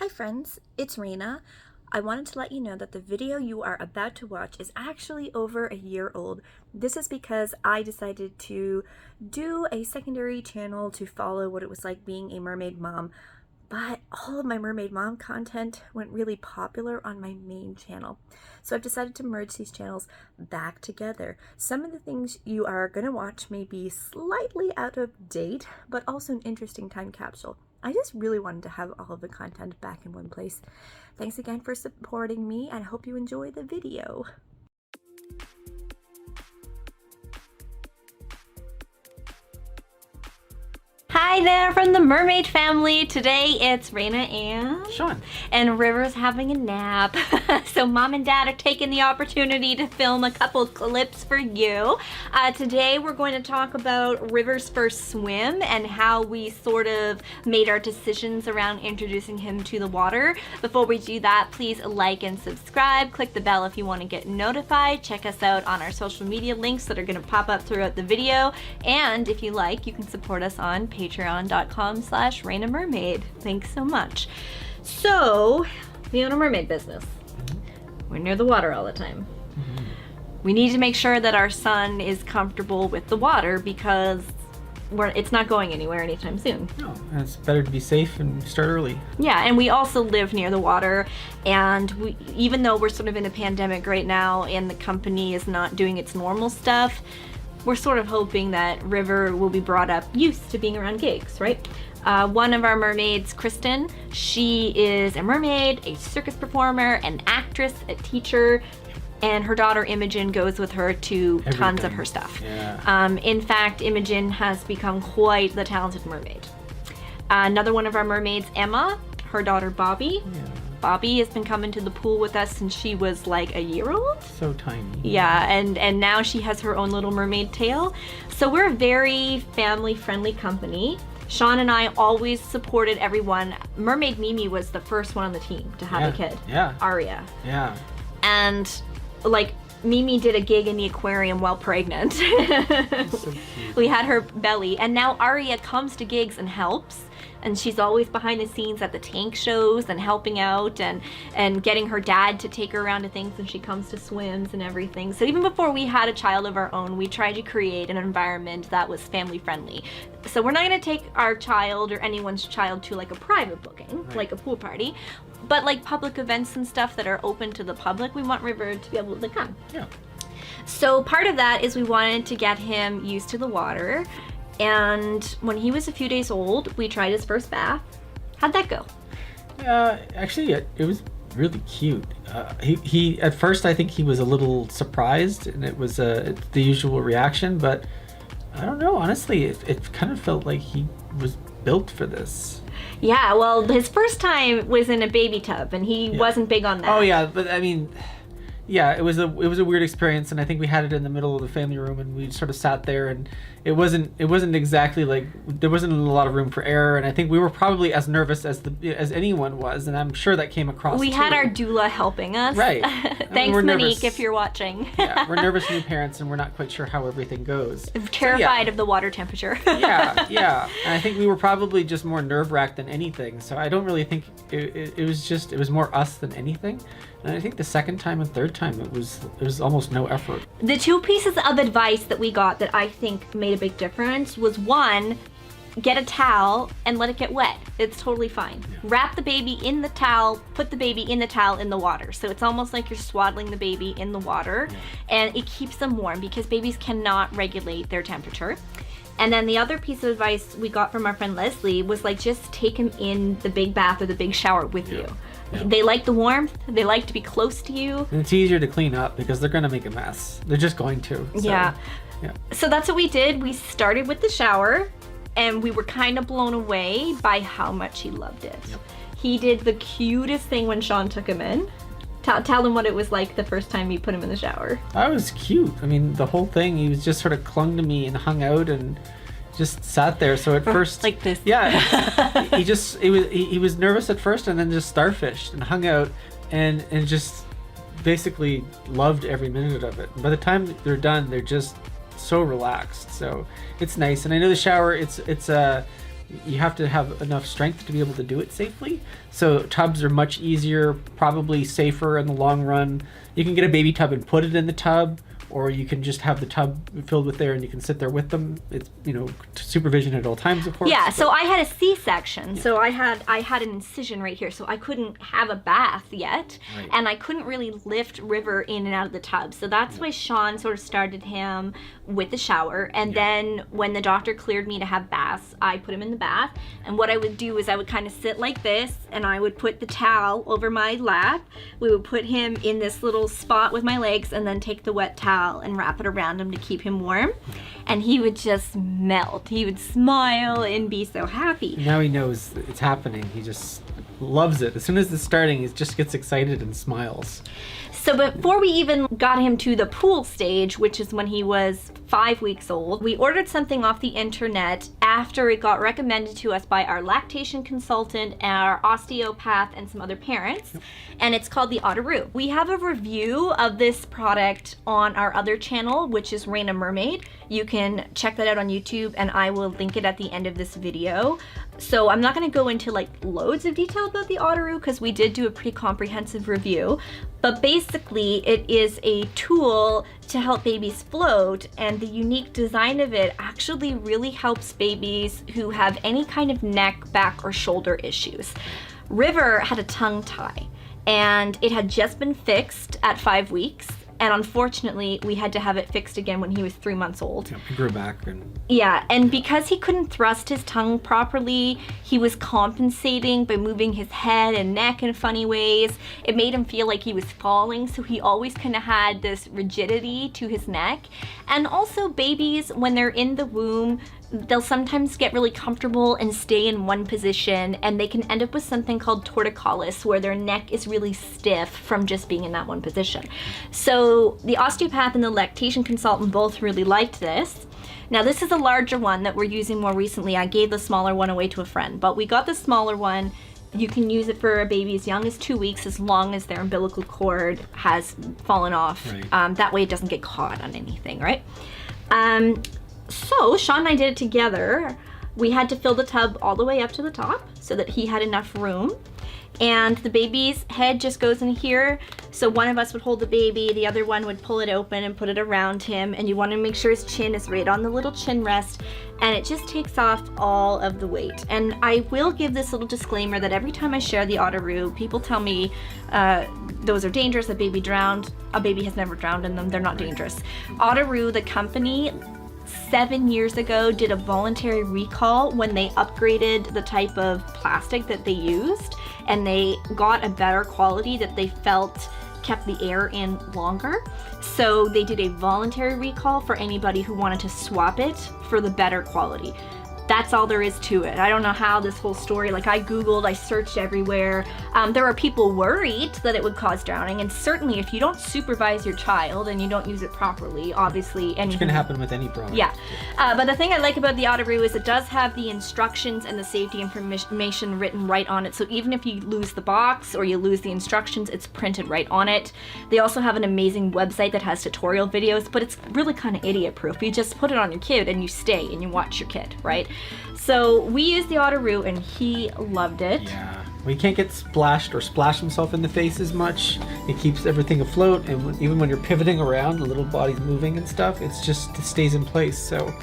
Hi friends, it's Raina. I wanted to let you know that the video you are about to watch is actually over a year old. This is because I decided to do a secondary channel to follow what it was like being a mermaid mom, but all of my mermaid mom content went really popular on my main channel. So I've decided to merge these channels back together. Some of the things you are going to watch may be slightly out of date, but also an interesting time capsule. I just really wanted to have all of the content back in one place. Thanks again for supporting me, and I hope you enjoy the video. Hi there from the Mermaid family. Today it's Raina and Sean. And River's having a nap. So Mom and Dad are taking the opportunity to film a couple clips for you. Today we're going to talk about River's first swim and how we sort of made our decisions around introducing him to the water. Before we do that, please like and subscribe. Click the bell if you want to get notified. Check us out on our social media links that are going to pop up throughout the video. And if you like, you can support us on patreon.com/Raina Mermaid. Thanks so much. So, we own a mermaid business. We're near the water all the time. We need to make sure that our son is comfortable with the water because it's not going anywhere anytime soon. No, and it's better to be safe and start early. Yeah, and we also live near the water, and even though we're sort of in a pandemic right now and the company is not doing its normal stuff, we're sort of hoping that River will be brought up used to being around gigs, right? One of our mermaids, Kristen, she is a mermaid, a circus performer, an actress, a teacher, and her daughter Imogen goes with her to tons of her stuff. Yeah. In fact, Imogen has become quite the talented mermaid. Another one of our mermaids, Emma, her daughter Bobby. Yeah. Bobby has been coming to the pool with us since she was like a year old. So tiny. Yeah, and now she has her own little mermaid tail. So we're a very family-friendly company. Sean and I always supported everyone. Mermaid Mimi was the first one on the team to have a kid. Yeah. Aria. Yeah. And like Mimi did a gig in the aquarium while pregnant. So cute. We had her belly, and now Aria comes to gigs and helps. And she's always behind the scenes at the tank shows and helping out and getting her dad to take her around to things when she comes to swims and everything. So even before we had a child of our own, we tried to create an environment that was family friendly. So we're not gonna take our child or anyone's child to like a private booking, Right. like a pool party, but like public events and stuff that are open to the public, we want River to be able to come. Yeah. So part of that is we wanted to get him used to the water. And when he was a few days old, we tried his first bath. How'd that go? Actually, it was really cute. He at first, I think he was a little surprised, and it was the usual reaction. But I don't know. Honestly, it kind of felt like he was built for this. Yeah, well, his first time was in a baby tub, and he wasn't big on that. Oh yeah, but I mean, yeah, it was a weird experience, and I think we had it in the middle of the family room, and we sort of sat there, and it wasn't exactly like there wasn't a lot of room for error, and I think we were probably as nervous as anyone was, and I'm sure that came across. We had our doula helping us. Right. Thanks, we're Monique, nervous. if you're watching. Yeah, we're nervous new parents, and we're not quite sure how everything goes. Terrified of the water temperature. Yeah. And I think we were probably just more nerve-wracked than anything. So I don't really think it was more us than anything. And I think the second time and third time it was almost no effort. The two pieces of advice that we got that I think made a big difference was, one, get a towel and let it get wet. It's totally fine. Yeah. Wrap the baby in the towel, put the baby in the towel in the water. So it's almost like you're swaddling the baby in the water, and it keeps them warm because babies cannot regulate their temperature. And then the other piece of advice we got from our friend Leslie was like, just take him in the big bath or the big shower with you. Yeah. They like the warmth, they like to be close to you. And it's easier to clean up because they're gonna make a mess. They're just going to. So, Yeah. Yeah. So that's what we did. We started with the shower, and we were kind of blown away by how much he loved it. Yep. He did the cutest thing when Sean took him in. Tell them what it was like the first time you put him in the shower. That was cute. I mean, the whole thing, he was just sort of clung to me and hung out and just sat there. So at first, like this. Yeah, he was nervous at first, and then just starfished and hung out and just basically loved every minute of it. And by the time they're done, they're just so relaxed. So it's nice. And I know the shower, it's you have to have enough strength to be able to do it safely. So tubs are much easier, probably safer in the long run. You can get a baby tub and put it in the tub, or you can just have the tub filled with air and you can sit there with them. It's, supervision at all times, of course. Yeah, so I had a C-section, so I had an incision right here, so I couldn't have a bath yet, Right. and I couldn't really lift River in and out of the tub. So that's why Sean sort of started him with the shower, and then when the doctor cleared me to have baths, I put him in the bath, and what I would do is I would kind of sit like this, and I would put the towel over my lap. We would put him in this little spot with my legs, and then take the wet towel and wrap it around him to keep him warm, and he would just melt. He would smile and be so happy. Now he knows that it's happening. He just loves it. As soon as it's starting, he just gets excited and smiles. So before we even got him to the pool stage, which is when he was 5 weeks old, we ordered something off the internet after it got recommended to us by our lactation consultant, our osteopath, and some other parents. And it's called the Otteroo. We have a review of this product on our other channel, which is Raina Mermaid. You can check that out on YouTube, and I will link it at the end of this video. So I'm not going to go into like loads of detail about the Otteroo because we did do a pretty comprehensive review. But basically, it is a tool to help babies float, and the unique design of it actually really helps babies who have any kind of neck, back, or shoulder issues. River had a tongue tie, and it had just been fixed at 5 weeks. And unfortunately, we had to have it fixed again when he was 3 months old. Yeah, he grew back and... Yeah, and because he couldn't thrust his tongue properly, he was compensating by moving his head and neck in funny ways. It made him feel like he was falling, so he always kind of had this rigidity to his neck. And also babies, when they're in the womb, they'll sometimes get really comfortable and stay in one position, and they can end up with something called torticollis, where their neck is really stiff from just being in that one position. So the osteopath and the lactation consultant both really liked this. Now this is a larger one that we're using more recently. I gave the smaller one away to a friend, but we got the smaller one. You can use it for a baby as young as 2 weeks, as long as their umbilical cord has fallen off. Right. That way it doesn't get caught on anything, right? So Sean and I did it together. We had to fill the tub all the way up to the top so that he had enough room. And the baby's head just goes in here. So one of us would hold the baby, the other one would pull it open and put it around him. And you want to make sure his chin is right on the little chin rest. And it just takes off all of the weight. And I will give this little disclaimer that every time I share the Otteroo, people tell me those are dangerous, a baby drowned. A baby has never drowned in them, they're not dangerous. Otteroo, the company, 7 years ago did a voluntary recall when they upgraded the type of plastic that they used, and they got a better quality that they felt kept the air in longer. So they did a voluntary recall for anybody who wanted to swap it for the better quality. That's all there is to it. I don't know how this whole story, like I Googled, I searched everywhere. There are people worried that it would cause drowning, and certainly if you don't supervise your child and you don't use it properly, obviously anything... Which can happen with any product. Yeah. But the thing I like about the Otteroo is it does have the instructions and the safety information written right on it. So even if you lose the box or you lose the instructions, it's printed right on it. They also have an amazing website that has tutorial videos, but it's really kind of idiot proof. You just put it on your kid and you stay and you watch your kid, right? So we used the Otteroo and he loved it. Yeah. Well, he can't get splashed or splash himself in the face as much. It keeps everything afloat, and even when you're pivoting around, the little body's moving and stuff, it stays in place. So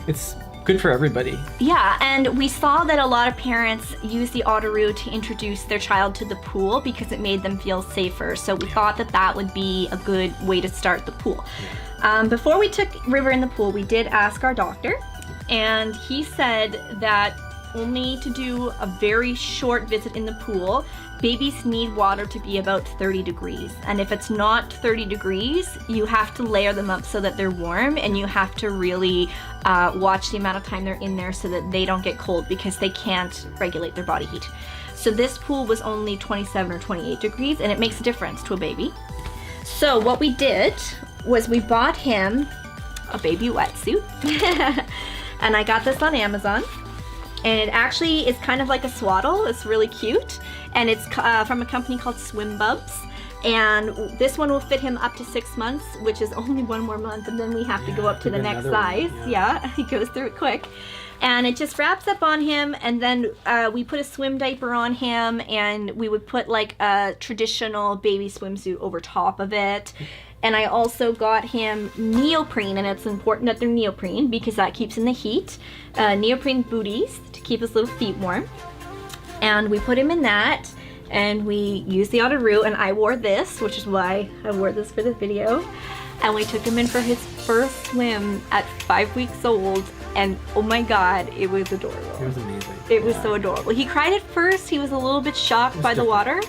it's good for everybody. Yeah, and we saw that a lot of parents use the Otteroo to introduce their child to the pool because it made them feel safer. So we thought that that would be a good way to start the pool. Before we took River in the pool, we did ask our doctor, and he said that only to do a very short visit in the pool, babies need water to be about 30 degrees. And if it's not 30 degrees, you have to layer them up so that they're warm, and you have to really watch the amount of time they're in there so that they don't get cold because they can't regulate their body heat. So this pool was only 27 or 28 degrees, and it makes a difference to a baby. So what we did was we bought him a baby wetsuit. And I got this on Amazon, and it actually is kind of like a swaddle. It's really cute, and it's from a company called Swim Bubs, and this one will fit him up to 6 months, which is only 1 more month, and then we have to go up to the next size. Yeah, he goes through it quick. And it just wraps up on him, and then we put a swim diaper on him, and we would put like a traditional baby swimsuit over top of it. And I also got him neoprene, and it's important that they're neoprene because that keeps in the heat. Neoprene booties to keep his little feet warm. And we put him in that, and we used the otteroo, and I wore this, which is why I wore this for the video. And we took him in for his first swim at 5 weeks old, and oh my god, it was adorable. It was amazing. It was so adorable. He cried at first. He was a little bit shocked by the water,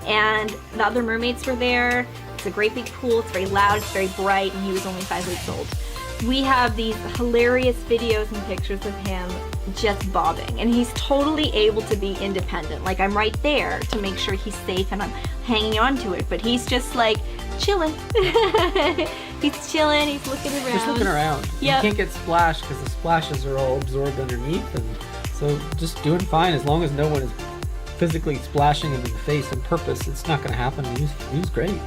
and the other mermaids were there. It's a great big pool. It's very loud. It's very bright, and he was only 5 weeks old. We have these hilarious videos and pictures of him just bobbing, and he's totally able to be independent. Like, I'm right there to make sure he's safe, and I'm hanging on to it, but he's just like chilling. He's chilling. He's looking around. Just looking around. Yep. You can't get splashed because the splashes are all absorbed underneath, and so just doing fine as long as no one is physically splashing him in the face on purpose. It's not going to happen. He was great.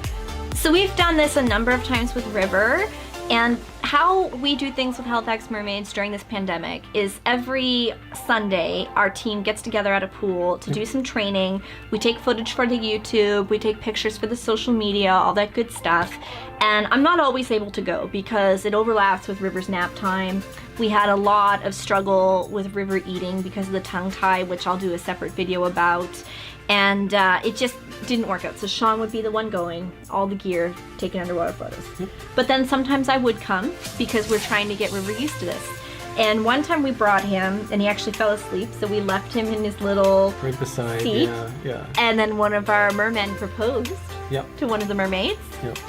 So we've done this a number of times with River, and how we do things with HealthX Mermaids during this pandemic is every Sunday our team gets together at a pool to do some training. We take footage for the YouTube, we take pictures for the social media, all that good stuff. And I'm not always able to go because it overlaps with River's nap time. We had a lot of struggle with River eating because of the tongue tie, which I'll do a separate video about. And it just didn't work out. So Sean would be the one going, all the gear, taking underwater photos. But then sometimes I would come because we're trying to get River used to this. And one time we brought him, and he actually fell asleep, so we left him in his little right beside seat. Yeah. And then one of our mermen proposed to one of the mermaids.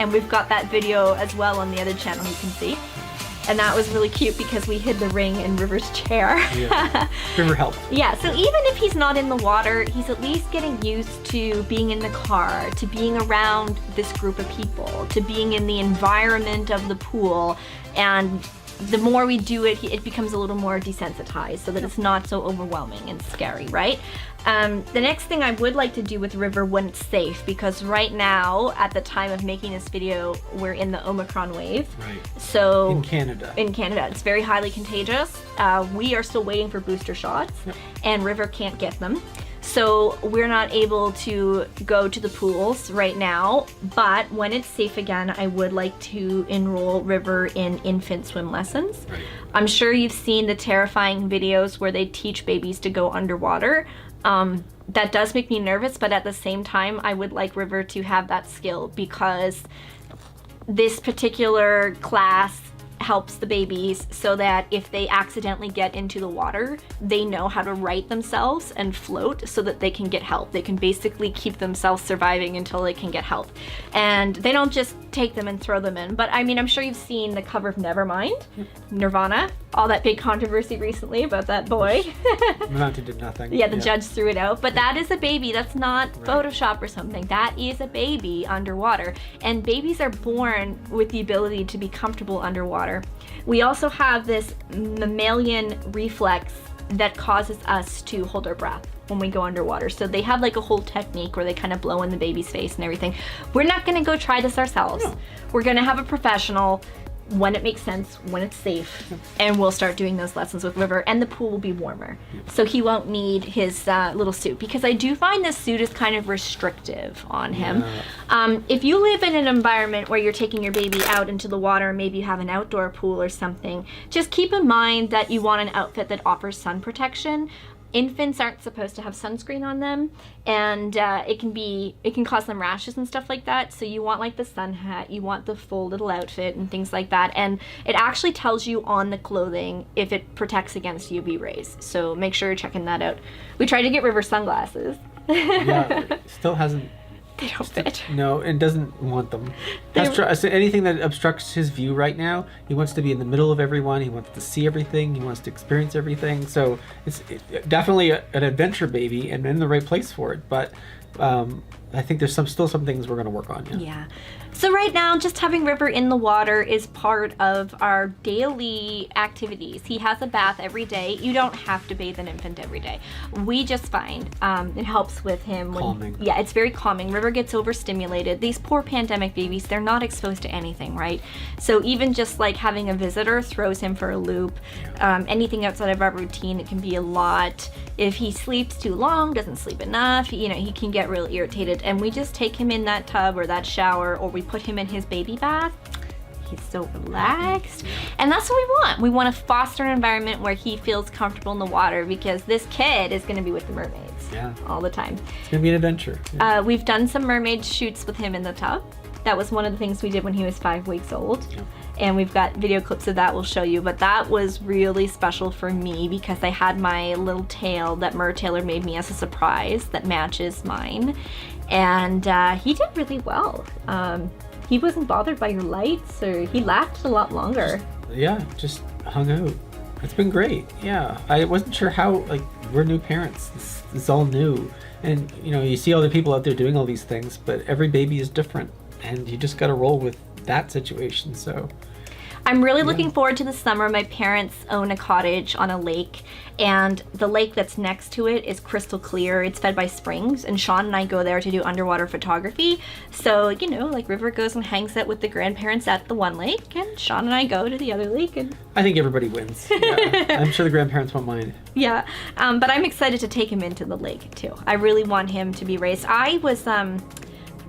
And we've got that video as well on the other channel you can see. And that was really cute because we hid the ring in River's chair. River helped. Yeah, so even if he's not in the water, he's at least getting used to being in the car, to being around this group of people, to being in the environment of the pool. And the more we do it, it becomes a little more desensitized so that it's not so overwhelming and scary, right? The next thing I would like to do with River when it's safe, because right now, at the time of making this video, we're in the Omicron wave. Right. So in Canada. It's very highly contagious. We are still waiting for booster shots, and River can't get them. So we're not able to go to the pools right now, but when it's safe again, I would like to enroll River in infant swim lessons. Right. I'm sure you've seen the terrifying videos where they teach babies to go underwater. That does make me nervous, but at the same time, I would like River to have that skill because this particular class helps the babies so that if they accidentally get into the water, they know how to right themselves and float so that they can get help. They can basically keep themselves surviving until they can get help. And they don't just take them and throw them in. But I mean, I'm sure you've seen the cover of Nevermind, Nirvana, all that big controversy recently about that boy. Mountain did nothing. Yeah, the judge threw it out. But that is a baby. That's not Photoshop or something. That is a baby underwater. And babies are born with the ability to be comfortable underwater. We also have this mammalian reflex that causes us to hold our breath when we go underwater. So they have like a whole technique where they kind of blow in the baby's face and everything. We're not gonna go try this ourselves. No. We're gonna have a professional when it makes sense, when it's safe, and we'll start doing those lessons with River, and the pool will be warmer. So he won't need his little suit, because I do find this suit is kind of restrictive on him. If you live in an environment where you're taking your baby out into the water, maybe you have an outdoor pool or something, just keep in mind that you want an outfit that offers sun protection. Infants aren't supposed to have sunscreen on them, and it can cause them rashes and stuff like that. So you want like the sun hat, you want the full little outfit and things like that. And it actually tells you on the clothing if it protects against UV rays. So make sure you're checking that out. We tried to get River sunglasses. Yeah, still hasn't. They don't fit. No, it doesn't want them. So anything that obstructs his view right now, he wants to be in the middle of everyone. He wants to see everything. He wants to experience everything. So it's definitely an adventure baby and in the right place for it. But I think there's still some things we're going to work on. Yeah. So right now, just having River in the water is part of our daily activities. He has a bath every day. You don't have to bathe an infant every day. We just find it helps with him. Calming. Yeah, it's very calming. River gets overstimulated. These poor pandemic babies, they're not exposed to anything, right? So even just like having a visitor throws him for a loop. Anything outside of our routine, it can be a lot. If he sleeps too long, doesn't sleep enough, he can get really irritated. And we just take him in that tub or that shower, or we put him in his baby bath. He's so relaxed. And that's what we want. We want to foster an environment where he feels comfortable in the water, because this kid is going to be with the mermaids all the time. It's going to be an adventure. Yeah. We've done some mermaid shoots with him in the tub. That was one of the things we did when he was 5 weeks old. Yeah. And we've got video clips of that we'll show you, but that was really special for me because I had my little tail that Mer Taylor made me as a surprise that matches mine. And he did really well. He wasn't bothered by your lights, or he lasted a lot longer. Just hung out. It's been great. Yeah, I wasn't sure how, like, we're new parents. This is all new. And, you see all the people out there doing all these things, but every baby is different. And you just got to roll with that situation. So I'm really looking forward to the summer. My parents own a cottage on a lake, and the lake that's next to it is crystal clear. It's fed by springs, and Sean and I go there to do underwater photography. So, like River goes and hangs out with the grandparents at the one lake, and Sean and I go to the other lake. And I think everybody wins. Yeah. I'm sure the grandparents won't mind. Yeah, but I'm excited to take him into the lake too. I really want him to be raised. I was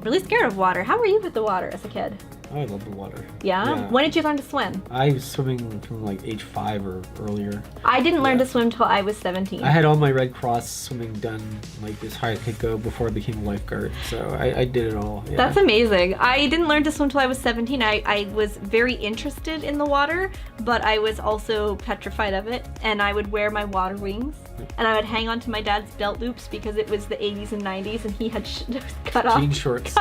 really scared of water. How were you with the water as a kid? Oh, I love the water. Yeah? When did you learn to swim? I was swimming from like age 5 or earlier. I didn't learn to swim till I was 17. I had all my Red Cross swimming done like as high as I could go before I became a lifeguard. So I did it all. Yeah. That's amazing. I didn't learn to swim till I was 17. I was very interested in the water, but I was also petrified of it. And I would wear my water wings. And I would hang on to my dad's belt loops because it was the 80s and 90s and he had cut off jeans.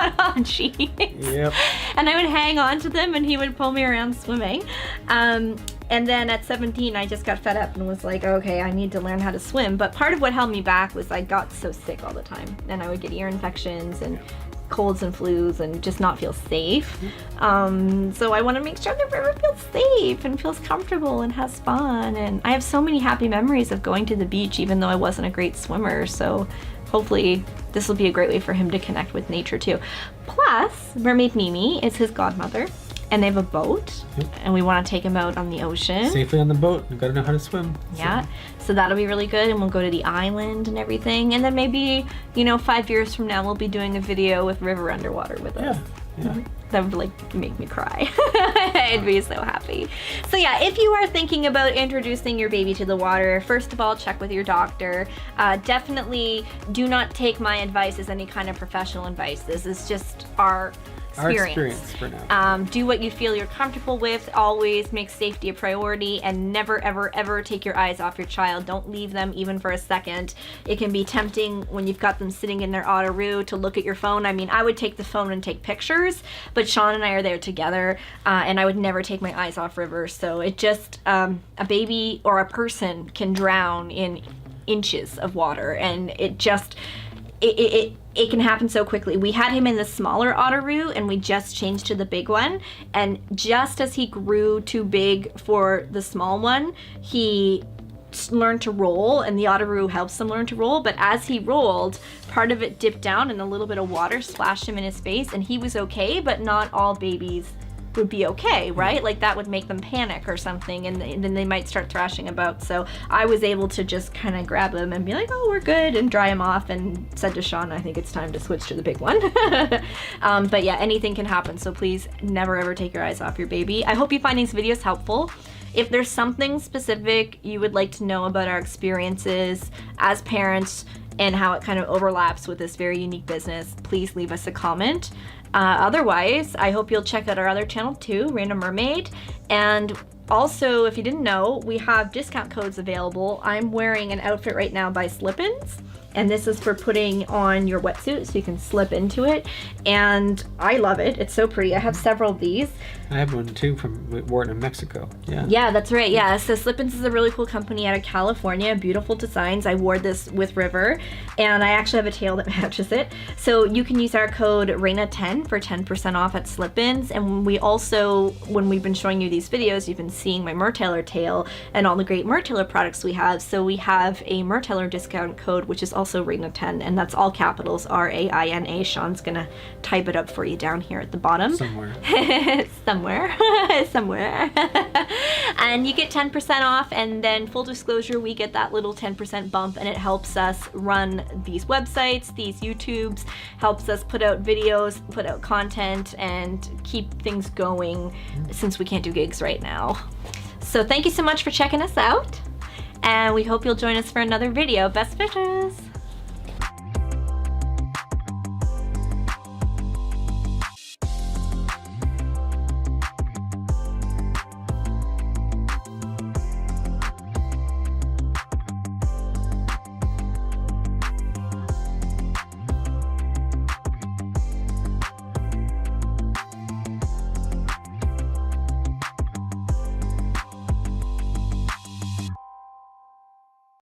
Yep. And I would hang on to them and he would pull me around swimming. And then at 17, I just got fed up and was like, okay, I need to learn how to swim. But part of what held me back was I got so sick all the time. And I would get ear infections and colds and flus and just not feel safe. So I want to make sure that River feels safe and feels comfortable and has fun. And I have so many happy memories of going to the beach, even though I wasn't a great swimmer. So hopefully this will be a great way for him to connect with nature too. Plus, Mermaid Mimi is his godmother, and they have a boat, and we want to take him out on the ocean. Safely on the boat. You gotta know how to swim. Yeah, so that'll be really good, and we'll go to the island and everything, and then maybe, 5 years from now, we'll be doing a video with River underwater with us. Yeah. That would make me cry. I'd be so happy. So yeah, if you are thinking about introducing your baby to the water, first of all, check with your doctor. Definitely do not take my advice as any kind of professional advice. This is just our experience for now. Do what you feel you're comfortable with. Always make safety a priority, and never ever ever take your eyes off your child. Don't leave them even for a second. It can be tempting when you've got them sitting in their otteroo to look at your phone. I mean, I would take the phone and take pictures, but Sean and I are there together, and I would never take my eyes off River. So it just a baby or a person can drown in inches of water, and it just it can happen so quickly. We had him in the smaller otteroo and we just changed to the big one, and just as he grew too big for the small one, he learned to roll, and the otteroo helps him learn to roll. But as he rolled, part of it dipped down and a little bit of water splashed him in his face, and he was okay, but not all babies would be okay, right? Like that would make them panic or something, and then they might start thrashing about. So I was able to just kind of grab them and be like, oh, we're good, and dry him off, and said to Sean, I think it's time to switch to the big one. But yeah, anything can happen, so please never ever take your eyes off your baby. I hope you find these videos helpful. If there's something specific you would like to know about our experiences as parents and how it kind of overlaps with this very unique business, please leave us a comment. Otherwise, I hope you'll check out our other channel too, Raina Mermaid. And also, if you didn't know, we have discount codes available. I'm wearing an outfit right now by Slip-ins, and this is for putting on your wetsuit so you can slip into it. And I love it. It's so pretty. I have several of these. I have one too from wore it in Mexico. Yeah. Yeah, that's right. Yeah, so Slip-ins is a really cool company out of California. Beautiful designs. I wore this with River, and I actually have a tail that matches it. So you can use our code Raina10 for 10% off at Slip-ins. And we also, when we've been showing you these videos, you've been seeing my Mertailer tail and all the great Mertailer products we have. So we have a Mertailer discount code, which is also Raina10, and that's all capitals, R-A-I-N-A. Sean's gonna type it up for you down here at the bottom. Somewhere. Somewhere. And you get 10% off, and then full disclosure, we get that little 10% bump, and it helps us run these websites, these YouTubes, helps us put out videos, put out content, and keep things going since we can't do gigs right now. So thank you so much for checking us out, and we hope you'll join us for another video. Best wishes!